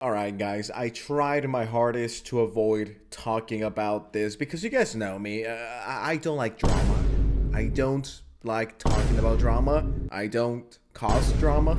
Alright guys, I tried my hardest to avoid talking about this because you guys know me, I don't like drama. I don't like talking about drama. I don't cause drama.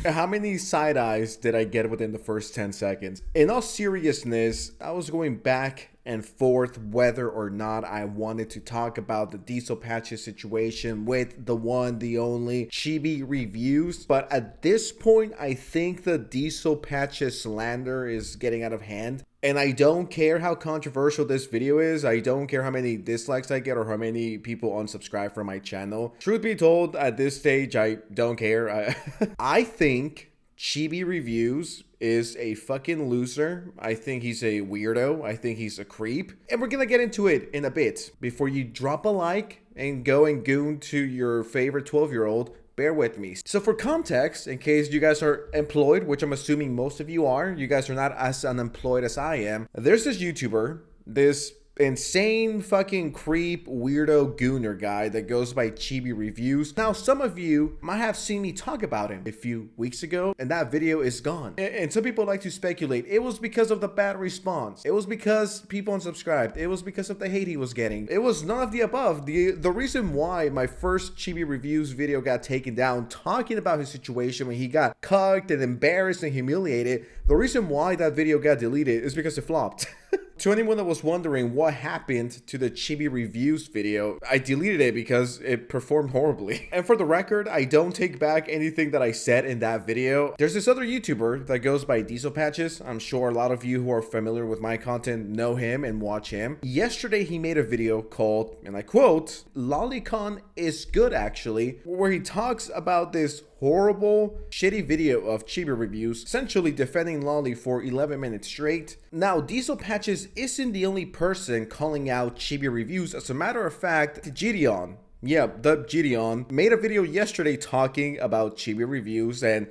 How many side eyes did I get within the first 10 seconds? In all seriousness, I was going back and forth whether or not I wanted to talk about the diesel patches situation with the one, the only Chibi reviews. But at this point, I think the diesel patches slander is getting out of hand. And I don't care how controversial this video is. I don't care how many dislikes I get or how many people unsubscribe from my channel. Truth be told, at this stage, I don't care. I think Chibi Reviews is a fucking loser. I think he's a weirdo. I think he's a creep. And we're gonna get into it in a bit. Before you drop a like and go and goon to your favorite 12-year-old, bear with me. So for context, in case you guys are employed, which I'm assuming most of you are, you guys are not as unemployed as I am. There's this YouTuber, this insane fucking creep weirdo gooner guy that goes by Chibi Reviews. Now some of you might have seen me talk about him a few weeks ago and that video is gone, and some people like to speculate it was because of the bad response, it was because people unsubscribed, it was because of the hate he was getting. It was none of the above. The reason why my first Chibi Reviews video got taken down talking about his situation when he got cucked and embarrassed and humiliated, the reason why that video got deleted is because it flopped. To anyone that was wondering what happened to the Chibi Reviews video, I deleted it because it performed horribly. And for the record, I don't take back anything that I said in that video. There's this other YouTuber that goes by Diesel Patches. I'm sure a lot of you who are familiar with my content know him and watch him. Yesterday, he made a video called, and I quote, "Lolicon is good actually," where he talks about this horrible, shitty video of Chibi Reviews, essentially defending Lolly for 11 minutes straight. Now, Diesel Patches isn't the only person calling out Chibi Reviews. As a matter of fact, Gideon, the Gideon, made a video yesterday talking about Chibi Reviews and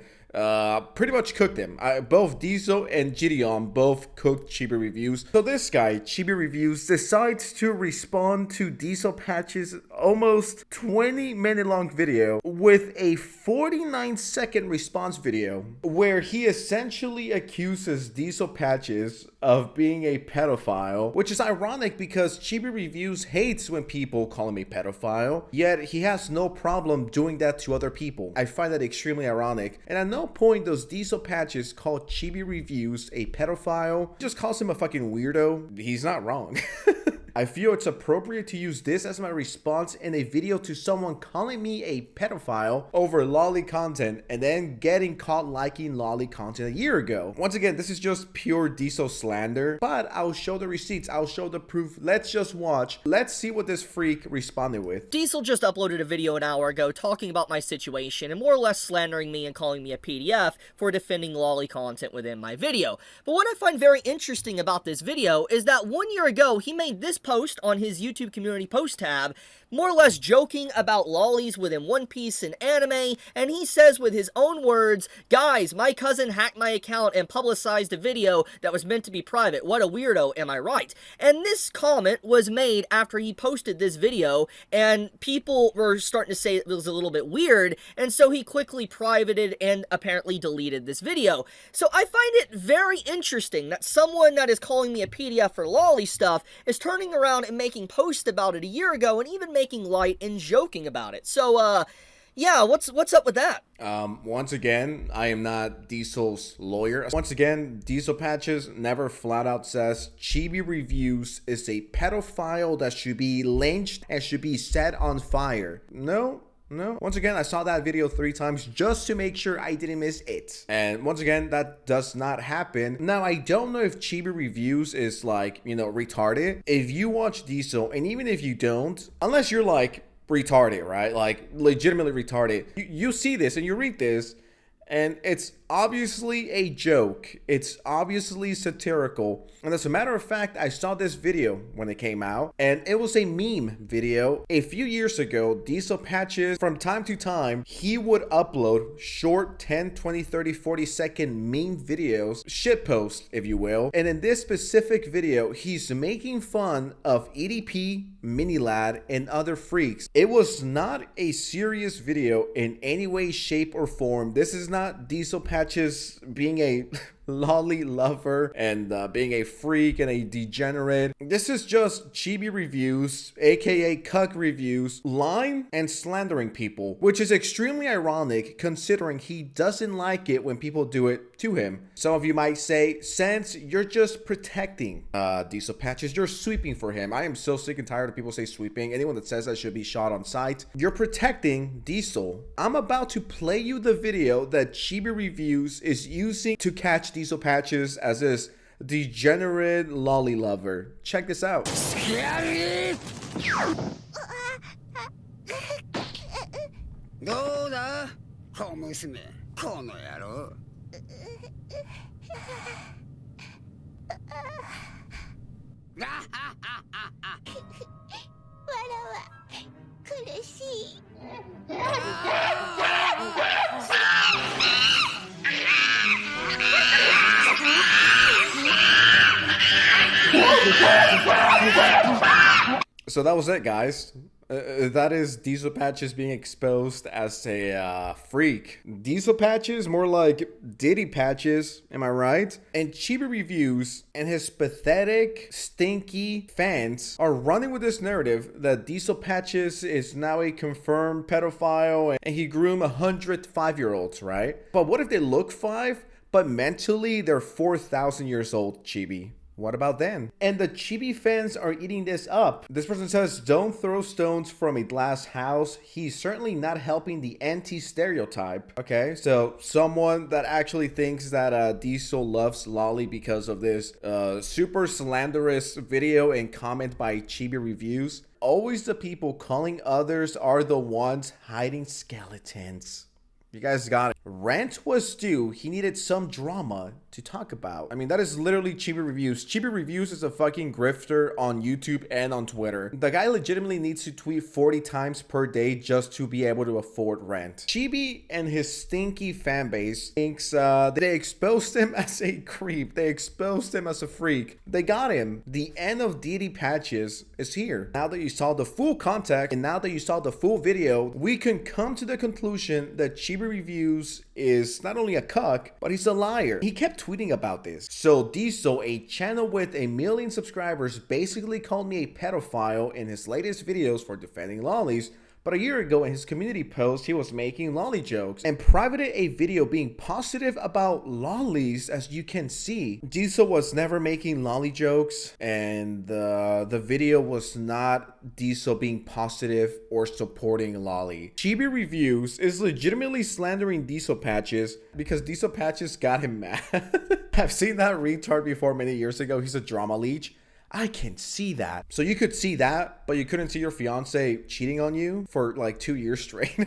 pretty much cooked him. Both Diesel and Gideon both cooked Chibi Reviews. So this guy, Chibi Reviews, decides to respond to Diesel Patch's almost 20-minute long video with a 49-second response video where he essentially accuses Diesel Patches of being a pedophile, which is ironic because Chibi Reviews hates when people call him a pedophile, yet he has no problem doing that to other people. I find that extremely ironic, and at no point does Diesel Patches call Chibi Reviews a pedophile. He just calls him a fucking weirdo. He's not wrong. I feel it's appropriate to use this as my response in a video to someone calling me a pedophile over lolly content and then getting caught liking lolly content a year ago. Once again, this is just pure Diesel slander, but I'll show the receipts, I'll show the proof. Let's just watch. Let's see what this freak responded with. Diesel just uploaded a video an hour ago talking about my situation and more or less slandering me and calling me a PDF for defending lolly content within my video. But what I find very interesting about this video is that 1 year ago, he made this post on his YouTube community post tab, more or less joking about lollies within One Piece and anime, and he says with his own words, "Guys, my cousin hacked my account and publicized a video that was meant to be private. What a weirdo, am I right?" And this comment was made after he posted this video, and people were starting to say it was a little bit weird, and so he quickly privated and apparently deleted this video. So I find it very interesting that someone that is calling me a PDF for lolly stuff is turning around and making posts about it a year ago and even making light and joking about it. So, yeah, what's up with that? Once again, I am not Diesel's lawyer. Once again, Diesel Patches never flat out says Chibi Reviews is a pedophile that should be lynched and should be set on fire. No. Once again, I saw that video 3 times just to make sure I didn't miss it. And once again, that does not happen. Now, I don't know if Chibi Reviews is like, retarded. If you watch Diesel, and even if you don't, unless you're like retarded, right? Like legitimately retarded, you see this and you read this, and it's obviously a joke. It's obviously satirical. And as a matter of fact, I saw this video when it came out, and it was a meme video. A few years ago, Diesel Patches, from time to time, he would upload short 10, 20, 30, 40-second meme videos, shitposts, if you will. And in this specific video, he's making fun of EDP, Minilad, and other freaks. It was not a serious video in any way, shape, or form. This is not Diesel Patches being a lolly lover and being a freak and a degenerate. This is just Chibi reviews, aka cuck reviews, lying and slandering people, which is extremely ironic considering he doesn't like it when people do it to him. Some of you might say, since you're just protecting Diesel Patches, you're sweeping for him. I am so sick and tired of people say sweeping. Anyone that says that should be shot on sight. You're protecting Diesel. I'm about to play you the video that Chibi Reviews is using to catch Diesel Patches as this degenerate lolly lover. Check this out. Scary! どうだ小娘この野郎苦しい So that was it, guys. That is Diesel Patches being exposed as a freak. Diesel Patches, more like Diddy Patches, am I right? And Chibi Reviews and his pathetic, stinky fans are running with this narrative that Diesel Patches is now a confirmed pedophile and he groomed 100 5-year-olds, right? But what if they look 5, but mentally they're 4,000 years old, Chibi? What about then? And the Chibi fans are eating this up. This person says, don't throw stones from a glass house. He's certainly not helping the anti-stereotype. Okay, so someone that actually thinks that Diesel loves Lolly because of this super slanderous video and comment by Chibi Reviews. Always the people calling others are the ones hiding skeletons. You guys got it. Rant was due. He needed some drama to talk about. I mean, that is literally Chibi Reviews. Chibi Reviews is a fucking grifter on YouTube and on Twitter. The guy legitimately needs to tweet 40 times per day just to be able to afford rent. Chibi and his stinky fan base thinks they exposed him as a creep. They exposed him as a freak. They got him. The end of DD Patches is here. Now that you saw the full context and now that you saw the full video, we can come to the conclusion that Chibi Reviews is not only a cuck, but he's a liar. He kept tweeting about this. So Diesel, a channel with 1 million subscribers, basically called me a pedophile in his latest videos for defending lollies. But a year ago in his community post, he was making lolly jokes and privated a video being positive about lollies, as you can see. Diesel was never making lolly jokes, and the video was not Diesel being positive or supporting lolly. Chibi Reviews is legitimately slandering Diesel Patches because Diesel Patches got him mad. I've seen that retard before many years ago. He's a drama leech. I can see that. So you could see that, but you couldn't see your fiance cheating on you for like 2 years straight.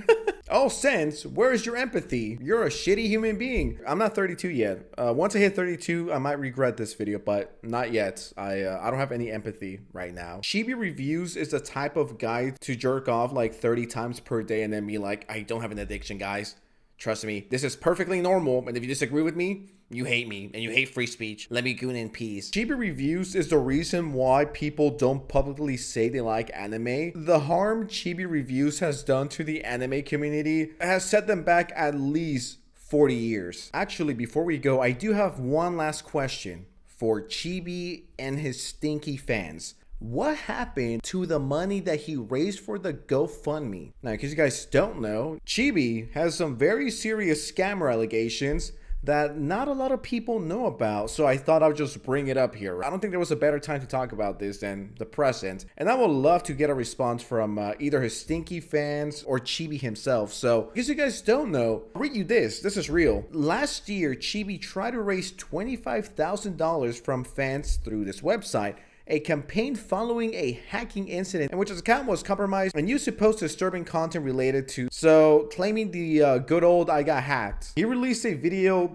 Oh, Sense, where is your empathy? You're a shitty human being. I'm not 32 yet. Once I hit 32, I might regret this video, but not yet. I don't have any empathy right now. Chibi Reviews is the type of guy to jerk off like 30 times per day and then be like, I don't have an addiction, guys. Trust me, this is perfectly normal, and if you disagree with me, you hate me, and you hate free speech. Let me goon in peace. Chibi Reviews is the reason why people don't publicly say they like anime. The harm Chibi Reviews has done to the anime community has set them back at least 40 years. Actually, before we go, I do have one last question for Chibi and his stinky fans. What happened to the money that he raised for the GoFundMe? Now, because you guys don't know, Chibi has some very serious scammer allegations that not a lot of people know about, so I thought I would just bring it up here. I don't think there was a better time to talk about this than the present, and I would love to get a response from either his stinky fans or Chibi himself. So, because you guys don't know, I'll read you this. This is real. Last year, Chibi tried to raise $25,000 from fans through this website, a campaign following a hacking incident in which his account was compromised and used to post disturbing content related to, so claiming the good old I got hacked. He released a video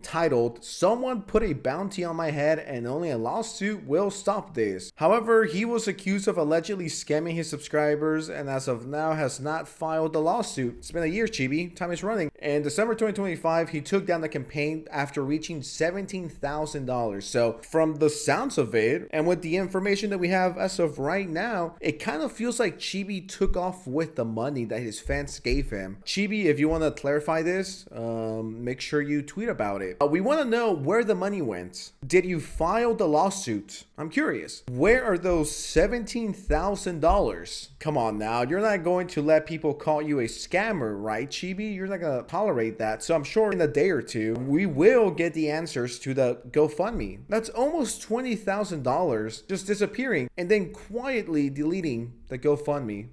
titled, "Someone put a bounty on my head and only a lawsuit will stop this." However, he was accused of allegedly scamming his subscribers and as of now has not filed the lawsuit. It's been a year, Chibi. Time is running. In December 2025, he took down the campaign after reaching $17,000. So from the sounds of it, and with the information that we have as of right now, it kind of feels like Chibi took off with the money that his fans gave him. Chibi, if you want to clarify this, make sure you tweet about it. We want to know where the money went. Did you file the lawsuit? I'm curious. Where are those $17,000? Come on now, you're not going to let people call you a scammer, right, Chibi? You're not gonna tolerate that. So I'm sure in a day or two, we will get the answers to the GoFundMe. That's almost $20,000 just disappearing and then quietly deleting the GoFundMe.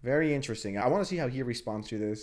Very interesting. I want to see how he responds to this.